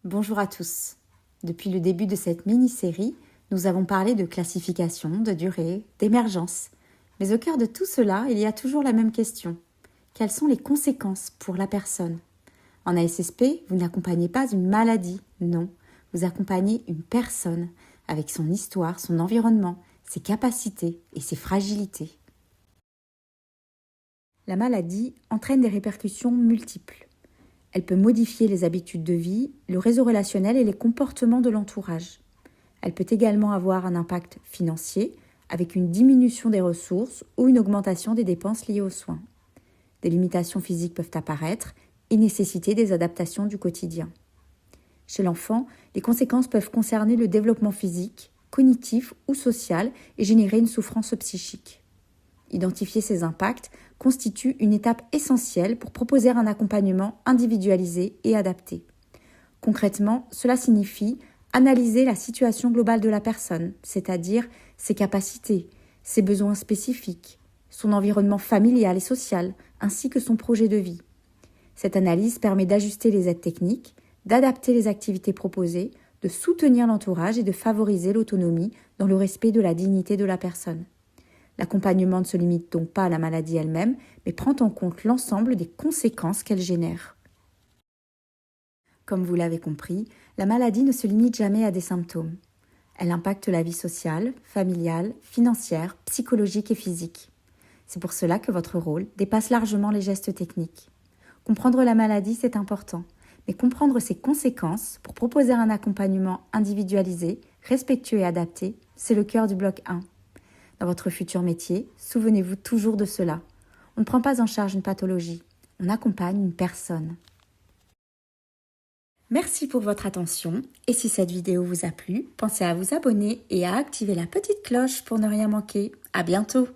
Bonjour à tous. Depuis le début de cette mini-série, nous avons parlé de classification, de durée, d'émergence. Mais au cœur de tout cela, il y a toujours la même question. Quelles sont les conséquences pour la personne? En ASSP, vous n'accompagnez pas une maladie, non. Vous accompagnez une personne avec son histoire, son environnement, ses capacités et ses fragilités. La maladie entraîne des répercussions multiples. Elle peut modifier les habitudes de vie, le réseau relationnel et les comportements de l'entourage. Elle peut également avoir un impact financier, avec une diminution des ressources ou une augmentation des dépenses liées aux soins. Des limitations physiques peuvent apparaître et nécessiter des adaptations du quotidien. Chez l'enfant, les conséquences peuvent concerner le développement physique, cognitif ou social et générer une souffrance psychique. Identifier ces impacts constitue une étape essentielle pour proposer un accompagnement individualisé et adapté. Concrètement, cela signifie analyser la situation globale de la personne, c'est-à-dire ses capacités, ses besoins spécifiques, son environnement familial et social, ainsi que son projet de vie. Cette analyse permet d'ajuster les aides techniques, d'adapter les activités proposées, de soutenir l'entourage et de favoriser l'autonomie dans le respect de la dignité de la personne. L'accompagnement ne se limite donc pas à la maladie elle-même, mais prend en compte l'ensemble des conséquences qu'elle génère. Comme vous l'avez compris, la maladie ne se limite jamais à des symptômes. Elle impacte la vie sociale, familiale, financière, psychologique et physique. C'est pour cela que votre rôle dépasse largement les gestes techniques. Comprendre la maladie, c'est important, mais comprendre ses conséquences pour proposer un accompagnement individualisé, respectueux et adapté, c'est le cœur du bloc 1. Dans votre futur métier, souvenez-vous toujours de cela. On ne prend pas en charge une pathologie, on accompagne une personne. Merci pour votre attention et si cette vidéo vous a plu, pensez à vous abonner et à activer la petite cloche pour ne rien manquer. À bientôt!